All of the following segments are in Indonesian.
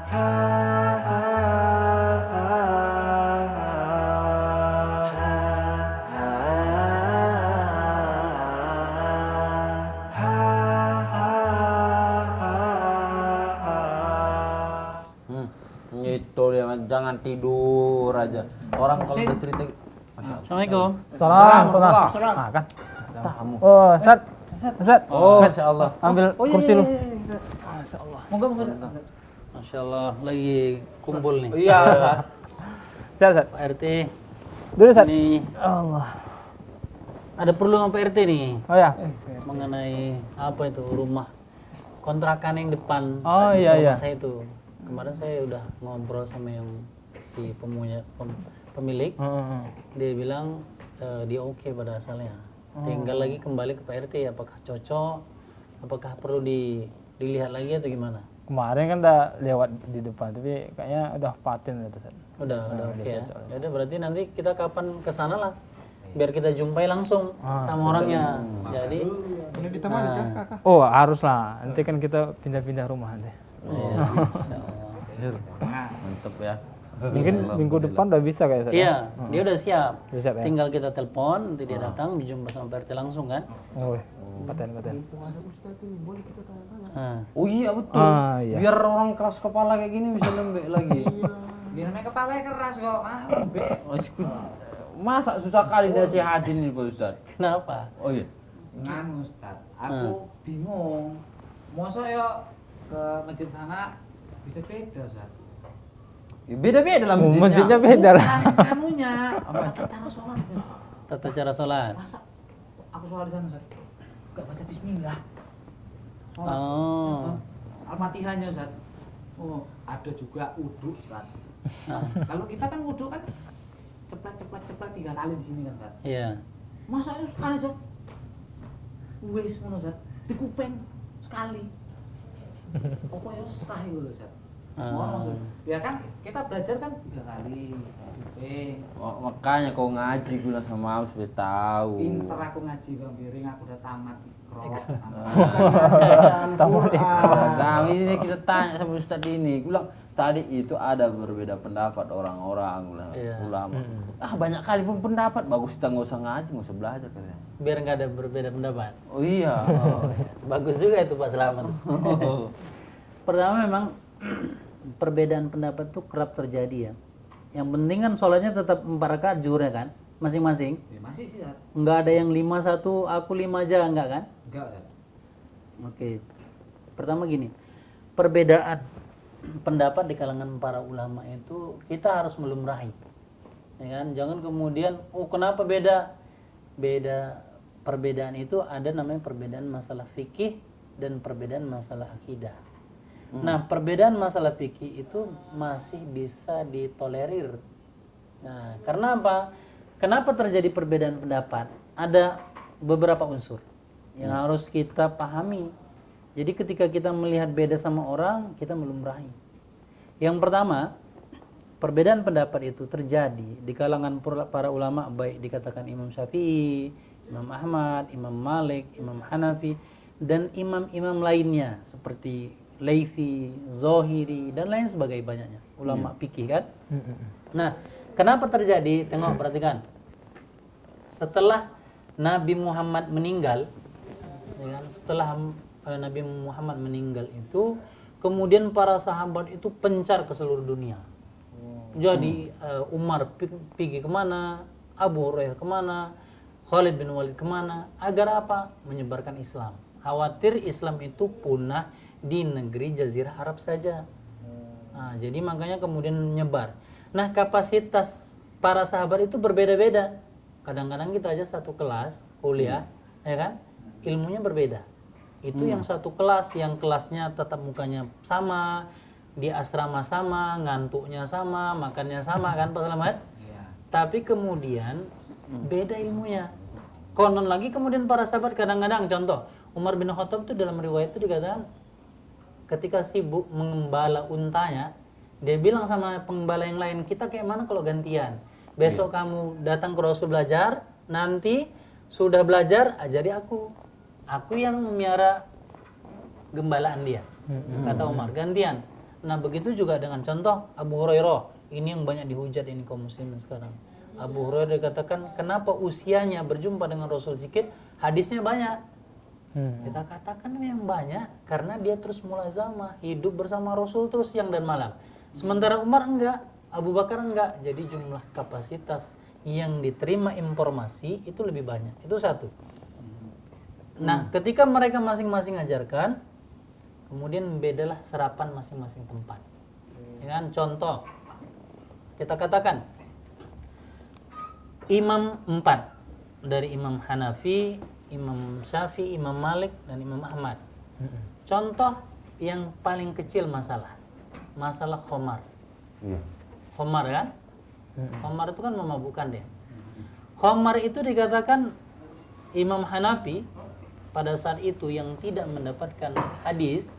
Itu dia, jangan tidur aja. Orang kalau udah cerita. Assalamualaikum. Salam. Makan. Tamu. Oh, Ustaz. Oh, Masya Allah. Ambil kursi lu. Masya Allah. Moga. Masya Allah, lagi kumpul nih. Iya, Ustaz. Ustaz. Pak RT. Dulu, Ustaz. Ini Allah. ada perlu sama Pak RT nih. Oh ya. Mengenai apa itu rumah kontrakan yang depan. Oh, iya, rumah iya. saya itu. Kemarin saya udah ngobrol sama yang si pemilik. Dia bilang dia oke pada asalnya. Tinggal lagi kembali ke Pak RT, apakah cocok, apakah perlu dilihat lagi atau gimana? Kemarin kan udah lewat di depan, tapi kayaknya udah paten gitu, Ustaz. Udah oke ya. Jadi berarti nanti kita kapan ke sana lah, biar kita jumpai langsung sama orangnya. Jadi Boleh ditemani kan kakak? Oh, harus lah. Nanti kan kita pindah-pindah rumah nanti. Mantep ya. Mungkin minggu depan udah bisa kayak Ustaz. iya, dia udah siap. Udah siap ya? Tinggal kita telepon, nanti dia datang, dijumpa sama Pak RT langsung kan. Oh, paten. Puasa Ustadz ini boleh kita tanya-tanya. Nah, Oh iya betul. Iya. Biar orang keras kepala kayak gini bisa lembek lagi. Dia namanya kepalanya keras kok. Lembek. Masa susah kali nasihatin ini Pak Ustaz. kenapa? Oh iya. Ngan Ustad, aku bingung. Masa ya ke masjid sana beda-beda Ustad. Ya, beda-beda dalam Masjidnya beda lah. Anunya, apa cara sholatnya Ustad? Tata cara sholat. Masa aku sholat di sana Ustad, gak baca bismillah. Sholat. Oh. Al-Fatihahnya Ustad. Oh, ada juga wudhu Ustad. Kalau kita kan wudhu kan ceplek 3 kali di sini kan Ustad. Iya. Masa itu sekali Ustad? Wis ngono Ustad, di kuping sekali. Pokoknya sah itu loh Ustad. Maksud, ya kan kita belajar kan 3 kali kuping. Oh, makanya kau ngaji gula sama aku sudah tahu. Pinter aku ngaji Bang Biring, aku udah tamat Iqra. Tamat Nah, ini kita tanya sama Ustadz ini, gue bilang tadi itu ada berbeda pendapat orang-orang, ulama. Banyak kali pun pendapat, bagus kita nggak usah ngaji, nggak usah belajar katanya. Biar nggak ada berbeda pendapat. Oh iya. Bagus juga itu Pak Selamat. Pertama memang perbedaan pendapat itu kerap terjadi ya. Yang penting kan sholatnya tetap 4 rakaat zuhurnya kan, masing-masing. Ya masih sih Ustad. Nggak ada yang 5-1, aku 5 aja, enggak kan? Enggak Ustad. Oke. Pertama gini, perbedaan pendapat di kalangan para ulama itu kita harus melumrahi. Ya kan? Jangan kemudian, kenapa beda? Beda perbedaan itu ada namanya perbedaan masalah fikih dan perbedaan masalah akidah. Nah, perbedaan masalah fikih itu masih bisa ditolerir. Nah, karena apa? Kenapa terjadi perbedaan pendapat? Ada beberapa unsur yang harus kita pahami. Jadi ketika kita melihat beda sama orang, kita melumrahi. Yang pertama, perbedaan pendapat itu terjadi di kalangan para ulama, baik dikatakan Imam Syafi'i, Imam Ahmad, Imam Malik, Imam Hanafi, dan imam-imam lainnya seperti Laythi, Zohiri, dan lain sebagainya banyaknya. Ulama fikih kan? Nah, kenapa terjadi? Tengok, perhatikan. Setelah Nabi Muhammad meninggal, ya kan? Setelah Nabi Muhammad meninggal itu, kemudian para sahabat itu pencar ke seluruh dunia. Jadi Umar pergi kemana, Abu Hurairah kemana, Khalid bin Walid kemana, agar apa? Menyebarkan Islam. Khawatir Islam itu punah di negeri Jazirah Arab saja. Nah, jadi makanya kemudian menyebar. Nah, kapasitas para sahabat itu berbeda-beda. Kadang-kadang kita aja satu kelas kuliah, ya kan? Ilmunya berbeda. Itu yang satu kelas, yang kelasnya tatap mukanya sama, di asrama sama, ngantuknya sama, makannya sama kan Pak Selamat? Iya. Tapi kemudian beda ilmunya. Konon lagi kemudian para sahabat kadang-kadang, contoh Umar bin Khattab itu dalam riwayat itu dikatakan ketika sibuk mengembala untanya, dia bilang sama pengembala yang lain, kita kayak mana kalau gantian? Besok kamu datang ke Rasul belajar, nanti sudah belajar ajari aku. Aku yang memiara gembalaan dia. Kata Umar, gantian. Nah begitu juga dengan contoh Abu Hurairah, ini yang banyak dihujat ini kaum muslimin sekarang. Abu Hurairah dikatakan kenapa usianya berjumpa dengan Rasul sedikit, hadisnya banyak. Kita katakan yang banyak karena dia terus mulazamah, hidup bersama Rasul terus siang dan malam. Sementara Umar enggak, Abu Bakar enggak. Jadi jumlah kapasitas yang diterima informasi itu lebih banyak. Itu satu. Nah, ketika mereka masing-masing ajarkan, kemudian bedalah serapan masing-masing tempat. Ya kan? Contoh, kita katakan Imam 4 dari Imam Hanafi, Imam Syafi'i, Imam Malik, dan Imam Ahmad. Contoh yang paling kecil masalah khamar. Khamar kan? Khamar itu kan memabukkan dia. Khamar itu dikatakan Imam Hanafi pada saat itu yang tidak mendapatkan hadis,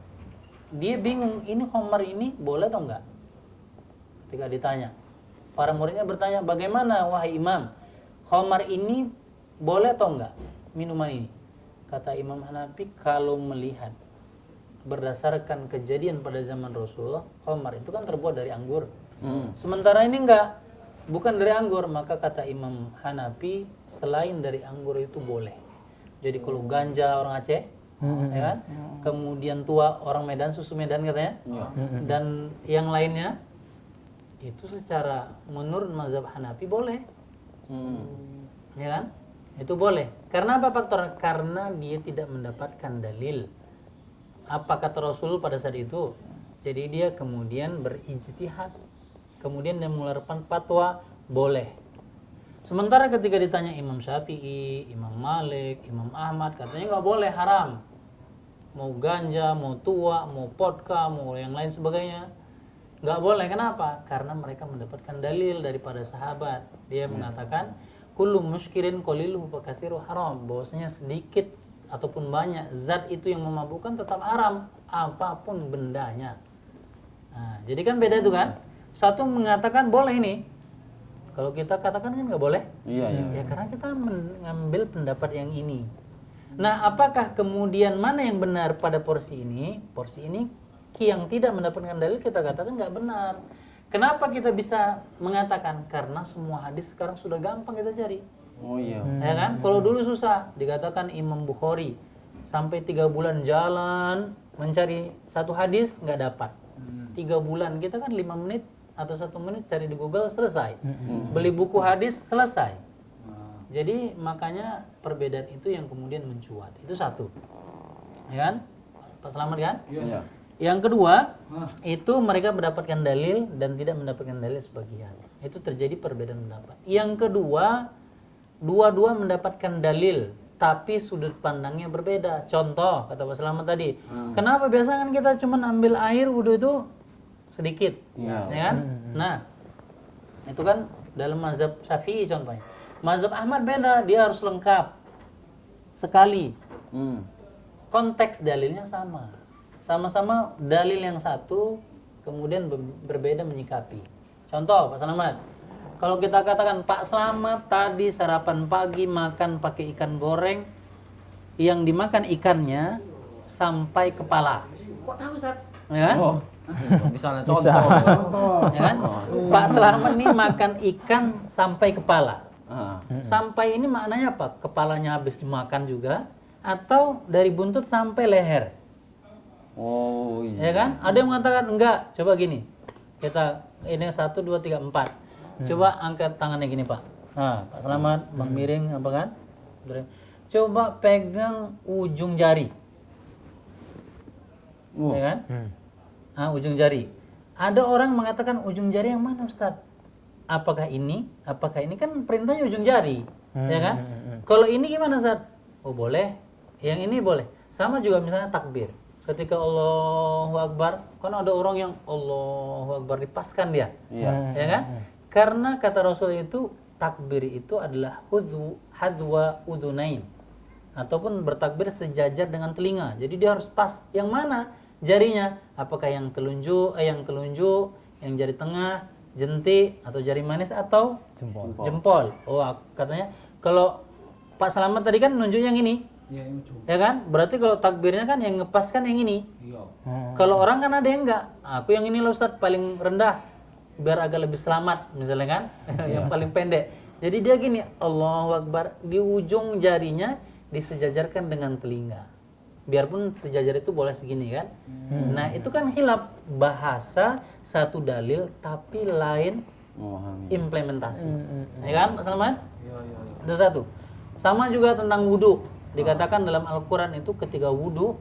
dia bingung ini khamar ini boleh atau enggak. Ketika ditanya, para muridnya bertanya, bagaimana wahai Imam, khamar ini boleh atau enggak minuman ini? Kata Imam Hanafi, kalau melihat berdasarkan kejadian pada zaman Rasulullah, khamar itu kan terbuat dari anggur. Sementara ini enggak, bukan dari anggur, maka kata Imam Hanafi selain dari anggur itu boleh. Jadi kalau ganja orang Aceh, ya kan? Kemudian tua orang Medan, susu Medan katanya, dan yang lainnya itu secara menurut mazhab Hanafi boleh, ya kan? Itu boleh. Karena apa faktor? Karena dia tidak mendapatkan dalil. Apa kata Rasul pada saat itu? Jadi dia kemudian berijtihad, kemudian dia mengeluarkan fatwa boleh. Sementara ketika ditanya Imam Syafi'i, Imam Malik, Imam Ahmad, katanya nggak boleh, haram. Mau ganja, mau tua, mau vodka, mau yang lain sebagainya, nggak boleh. Kenapa? Karena mereka mendapatkan dalil daripada sahabat. Dia mengatakan kullu muskirin qaliluhu fa katsiru haram, bahwasanya sedikit ataupun banyak zat itu yang memabukkan tetap haram, apapun bendanya. Nah, jadi kan beda itu kan? Satu mengatakan boleh ini, kalau kita katakan kan nggak boleh. Iya. Ya karena kita mengambil pendapat yang ini. Nah, apakah kemudian mana yang benar pada porsi ini? Porsi ini yang tidak mendapatkan dalil kita katakan nggak benar. Kenapa kita bisa mengatakan? Karena semua hadis sekarang sudah gampang kita cari. Oh iya. Ya kan? Kalau dulu susah, dikatakan Imam Bukhari sampai 3 bulan jalan mencari satu hadis nggak dapat. 3 bulan, kita kan 5 menit atau 1 menit cari di Google selesai. Beli buku hadis selesai. Jadi makanya perbedaan itu yang kemudian mencuat. Itu satu. Ya kan? Pak Selamat kan? Iya. Yang kedua, itu mereka mendapatkan dalil dan tidak mendapatkan dalil sebagian. Itu terjadi perbedaan pendapat. Yang kedua, dua-dua mendapatkan dalil, tapi sudut pandangnya berbeda. Contoh, kata Pak Selamat tadi, kenapa biasa kan kita cuma ambil air wudhu itu sedikit, ya kan? Nah, itu kan dalam mazhab Syafi'i contohnya. Mazhab Ahmad beda, dia harus lengkap sekali. Konteks dalilnya sama. Sama-sama dalil yang satu, kemudian berbeda menyikapi. Contoh, Pak Selamat, kalau kita katakan Pak Selamat tadi sarapan pagi makan pakai ikan goreng, yang dimakan ikannya sampai kepala. Kok tahu, Ustaz? Ya kan? Oh. Misalnya contoh. Ya kan? Pak Selamat nih makan ikan sampai kepala. Sampai ini maknanya apa? Kepalanya habis dimakan juga, atau dari buntut sampai leher. Oh iya. Ya kan? Ada yang mengatakan enggak. Coba gini. Kita ini 1 2 3 4. Coba angkat tangannya gini, Pak. Nah, Pak Selamat, Bang Miring apa kan? Coba pegang ujung jari. Ya kan? Ujung jari. Ada orang mengatakan ujung jari yang mana, Ustaz? Apakah ini? Apakah ini kan perintahnya ujung jari, ya kan? Kalau ini gimana, Ustaz? Oh, boleh. Yang ini boleh. Sama juga misalnya takbir. Ketika Allahu Akbar, kan ada orang yang Allahu Akbar dipaskan dia. Ya kan? Karena kata Rasul itu takbir itu adalah hadwa udunain, ataupun bertakbir sejajar dengan telinga. Jadi dia harus pas. Yang mana jarinya? Apakah yang telunjuk, yang jari tengah, jenti, atau jari manis, atau jempol? Oh, katanya kalau Pak Selamat tadi kan nunjuk yang ini. Iya, yang ujung. Ya kan? Berarti kalau takbirnya kan yang ngepas kan yang ini. Iya. Kalau orang kan ada yang enggak. Aku yang ini loh Ustaz, paling rendah. Biar agak lebih selamat misalnya kan. Yang paling pendek. Jadi dia gini, Allahu Akbar, di ujung jarinya disejajarkan dengan telinga. Biarpun sejajar itu boleh segini kan. Nah, itu kan khilaf bahasa satu dalil tapi lain implementasi. Ya kan, Mas Salman? Iya. Itu satu. Sama juga tentang wudu. Dikatakan dalam Al-Quran itu ketika wudu,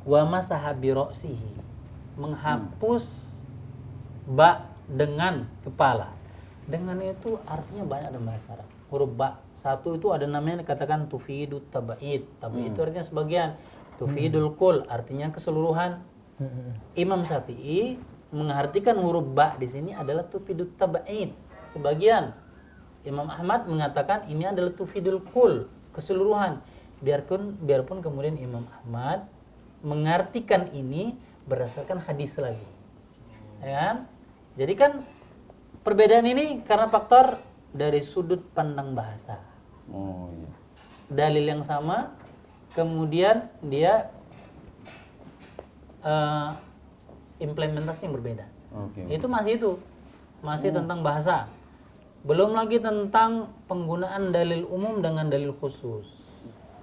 wa masaha bi ra'sihi, menghapus ba dengan kepala. Dengan itu artinya banyak dalam bahasa Arab. Huruf ba. Satu itu ada namanya dikatakan tufidut taba'id. Taba'id itu artinya sebagian. Tufidul kul artinya keseluruhan. Imam Syafi'i mengartikan huruf ba di sini adalah tufidut taba'id, sebagian. Imam Ahmad mengatakan ini adalah tufidul kul, keseluruhan. Biarpun kemudian Imam Ahmad mengartikan ini berdasarkan hadis lagi. Ya kan? Jadi kan perbedaan ini karena faktor dari sudut pandang bahasa. Oh iya. Dalil yang sama, kemudian dia implementasi yang berbeda. Oke. Itu masih tentang bahasa. Belum lagi tentang penggunaan dalil umum dengan dalil khusus.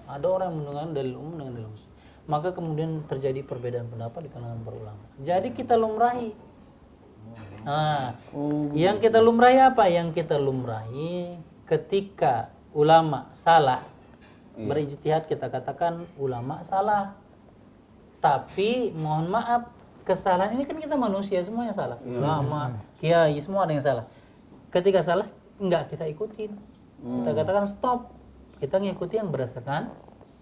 Ada orang yang menggunakan dalil umum dengan dalil khusus. Maka kemudian terjadi perbedaan pendapat di kalangan para ulama. Jadi kita lumrahi. Nah, yang kita lumrahi apa? Yang kita lumrahi ketika ulama salah berijtihad, kita katakan ulama salah. Tapi mohon maaf, kesalahan ini kan kita manusia semuanya salah. Ulama, kiai semua ada yang salah. Ketika salah enggak kita ikutin. Kita katakan stop. Kita ngikuti yang berdasarkan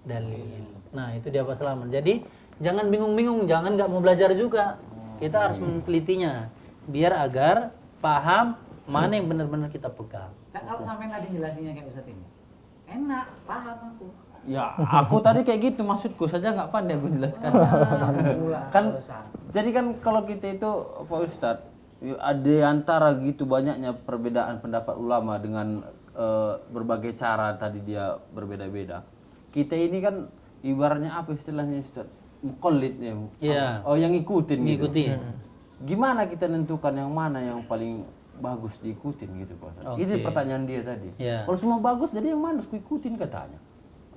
dalil. Nah, itu dia Pak Selamat. Jadi jangan bingung-bingung, jangan nggak mau belajar juga. Kita harus menelitinya biar agar paham mana yang benar-benar kita pegang. Kalau sampai tadi jelasinnya kayak Ustaz ini, enak, paham aku. Ya, aku tadi kayak gitu maksudku saja nggak pandai aku jelaskan. Kan jadi kan kalau kita itu Pak Ustadz, ada antara gitu banyaknya perbedaan pendapat ulama dengan berbagai cara tadi dia berbeda-beda. Kita ini kan ibaratnya apa istilahnya Ustaz? Muqallid ya. Iya. Oh, yang ngikutin gitu. Ngikutin. Gimana kita nentukan yang mana yang paling bagus diikutin gitu Pak Ustaz? Ini pertanyaan dia tadi. Iya. Kalau semua bagus jadi yang mana harus kuikutin katanya.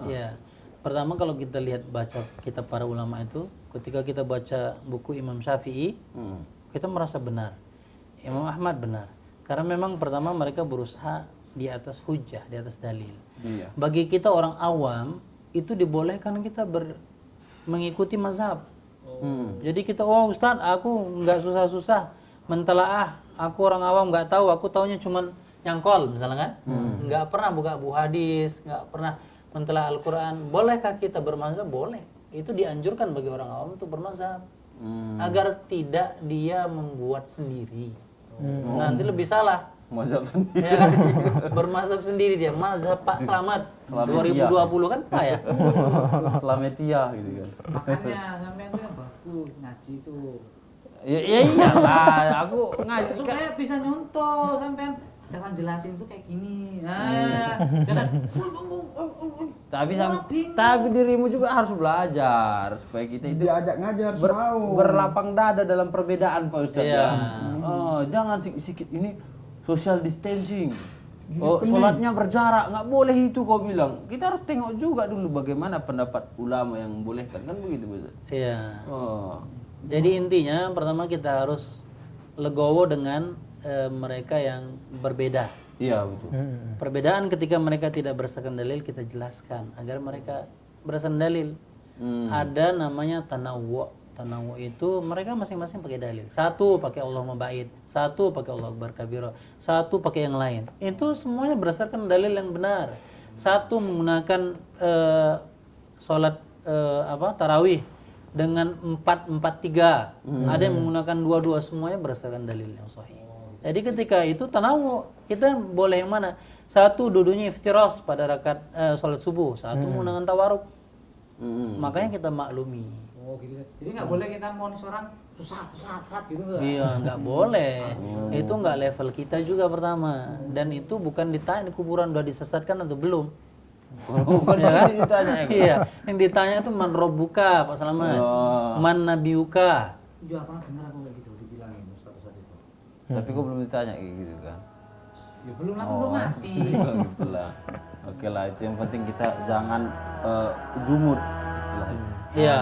Iya. Pertama kalau kita lihat baca kitab para ulama itu, ketika kita baca buku Imam Syafi'i, kita merasa benar. Imam Ahmad benar. Karena memang pertama mereka berusaha di atas hujjah, di atas dalil. Iya. Bagi kita orang awam, itu dibolehkan kita mengikuti mazhab. Jadi kita, oh Ustadz, aku nggak susah-susah mentelaah. Aku orang awam nggak tahu, aku taunya cuman nyangkol misalnya kan. Nggak pernah buka buku hadis, nggak pernah mentelaah Al-Quran. Bolehkah kita bermazhab? Boleh. Itu dianjurkan bagi orang awam untuk bermazhab. Agar tidak dia membuat sendiri. Nanti lebih salah. Mazhab sendiri. Ya kan? Bermazhab sendiri dia. Mazhab Pak Slamet 2020 kan Pak ya? Slametia gitu kan. Makanya sampean tuh yang bagus ngaji tuh. Ya iyalah, aku ngaji Supaya bisa nyontoh sampean. Jangan jelasin tuh kayak gini. Jangan. Tapi dirimu juga harus belajar supaya kita itu Diajak ngajar harus mau. berlapang dada dalam perbedaan Pak Ustadz. Iya. Oh, jangan sikit-sikit ini social distancing. Oh, sholatnya berjarak, nggak boleh itu kau bilang. Kita harus tengok juga dulu bagaimana pendapat ulama yang membolehkan, kan begitu Pak Ustadz? Iya. Oh. Jadi intinya pertama kita harus legowo dengan mereka yang berbeda. Iya betul. Perbedaan ketika mereka tidak berdasarkan dalil kita jelaskan agar mereka berdasarkan dalil. Ada namanya tanawwu. Tanawwu itu mereka masing-masing pakai dalil. Satu pakai Allahumma ba'id, satu pakai Allahu akbar kabira, satu pakai yang lain. Itu semuanya berdasarkan dalil yang benar. Satu menggunakan sholat tarawih dengan 4-4-3. Ada yang menggunakan 2-2, semuanya berdasarkan dalil yang sahih. Jadi ketika itu tanawwu, kita boleh yang mana? Satu duduknya iftiras pada rakaat sholat subuh, satu menggunakan tawaruk. Makanya kita maklumi. Oh gitu. Jadi nggak boleh kita monis orang susah gitu nggak? Iya, nggak boleh. Itu nggak level kita juga pertama. Dan itu bukan ditanya di kuburan udah disesatkan atau belum. Bukan Ya kan? ditanya ya. Iya, yang ditanya itu man robbuka Pak Selamat. Oh. Man nabiyuka. Juga pernah dengar aku kayak gitu dibilangin ustaz-ustaz itu. Tapi kok belum ditanya kayak gitu kan? Ya belum lah, belum mati. Gitu lah. Oke lah, itu yang penting kita jangan jumud istilahnya. Iya.